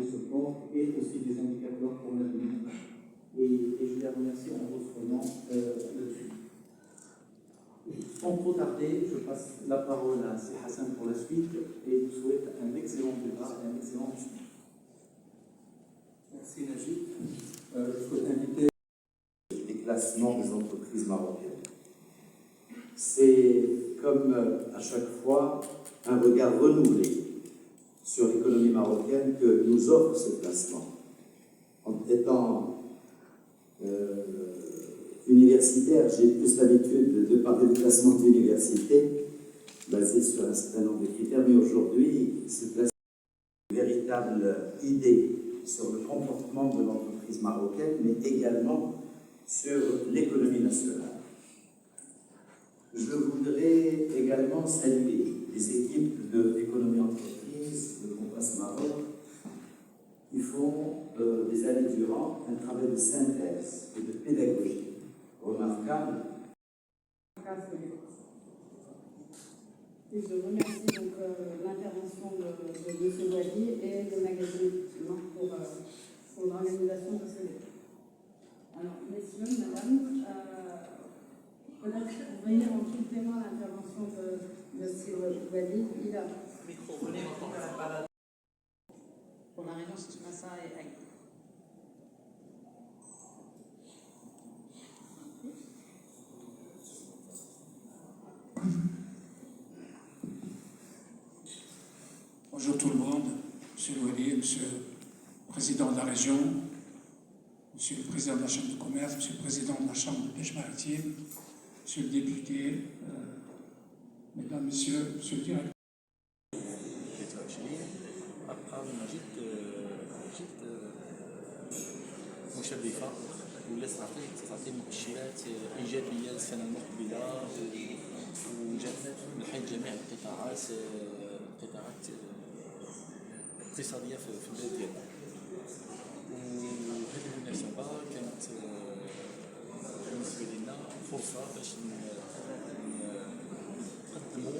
changer ce port et aussi des indicateurs pour l'avenir. Et je les remercie en votre nom là-dessus. Sans trop tarder, je passe la parole à C. Hassan pour la suite et je souhaite un excellent débat et un excellent discours. Merci Najib. Je souhaite inviter les classements des entreprises marocaines. C'est comme à chaque fois un regard renouvelé sur l'économie marocaine que nous offre ce classement. En étant universitaire, j'ai plus l'habitude de parler de classement d'université basé sur un certain nombre de critères, mais aujourd'hui, ce classement est une véritable idée sur le comportement de l'entreprise marocaine, mais également sur l'économie nationale. Je voudrais également saluer les équipes de l'économie entreprise, de Compass Maroc, qui font des années durant un travail de synthèse et de pédagogie remarquable. Et je remercie donc l'intervention de M. Wadi et le magazine pour l'organisation de ce débat. Alors, messieurs, madame, peut-être venir en complément à l'intervention de M. Wadi. Il a pour la région de Massa et Aïe. Bonjour tout le monde, Monsieur le Wadi, Monsieur le Président de la région, Monsieur le Président de la Chambre de commerce, Monsieur le Président de la Chambre de pêche maritime, Monsieur le député, Mesdames, Messieurs, Monsieur le directeur. مشرفة واللي تعطي مؤشرات إيجابية للسنة المقبلة من حيث جميع القطاعات الاقتصادية في البلاد ديالنا. وهذه المناسبة كانت بالنسبة لنا فرصة باش نقدموا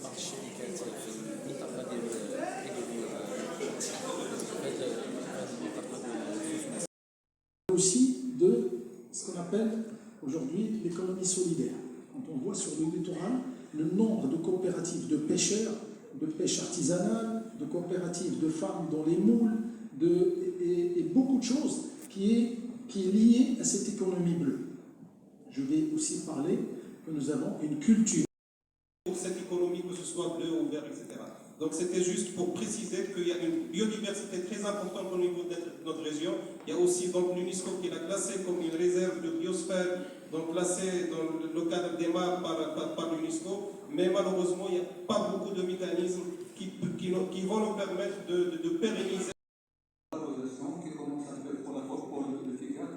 بعض الشركات في المنطقة ديال aussi de ce qu'on appelle aujourd'hui l'économie solidaire. Quand on voit sur le littoral le nombre de coopératives de pêcheurs, de pêche artisanale, de coopératives de femmes dans les moules, et beaucoup de choses qui est liée à cette économie bleue. Je vais aussi parler que nous avons une culture. Pour cette économie, que ce soit bleu ou vert, etc. Donc c'était juste pour préciser qu'il y a une biodiversité très importante au niveau de notre région. Il y a aussi donc l'UNESCO qui l'a classée comme une réserve de biosphère, donc classée dans le cadre des MAR par l'UNESCO. Mais malheureusement, il n'y a pas beaucoup de mécanismes qui vont nous permettre de pérenniser. Qui commence un peu pour la fois pour le FICA,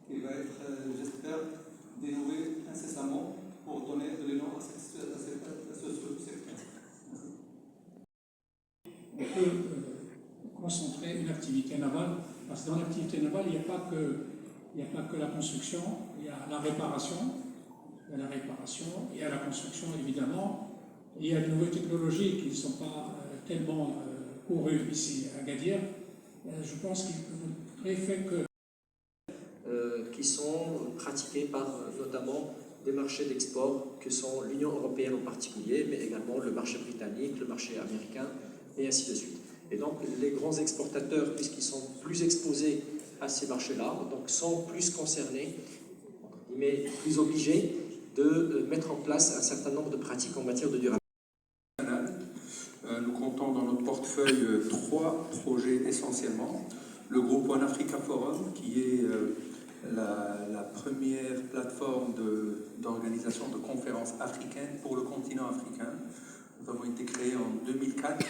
qui va être, j'espère, dénoué incessamment pour donner de l'élan à ce secteur. On peut concentrer une activité navale, parce que dans l'activité navale, il n'y a pas que la construction, il y a la réparation, il y a la construction évidemment, il y a de nouvelles technologies qui ne sont pas tellement courues ici à Agadir. Je pense qu'il faudrait faire que qui sont pratiqués par notamment des marchés d'export que sont l'Union européenne en particulier, mais également le marché britannique, le marché américain, et ainsi de suite. Et donc les grands exportateurs, puisqu'ils sont plus exposés à ces marchés-là, donc sont plus concernés, mais plus obligés de mettre en place un certain nombre de pratiques en matière de durabilité. Nous comptons dans notre portefeuille 3 projets essentiellement. Le groupe One Africa Forum, qui est la première plateforme d'organisation de conférences africaines pour le continent africain. Nous avons été créés en 2004.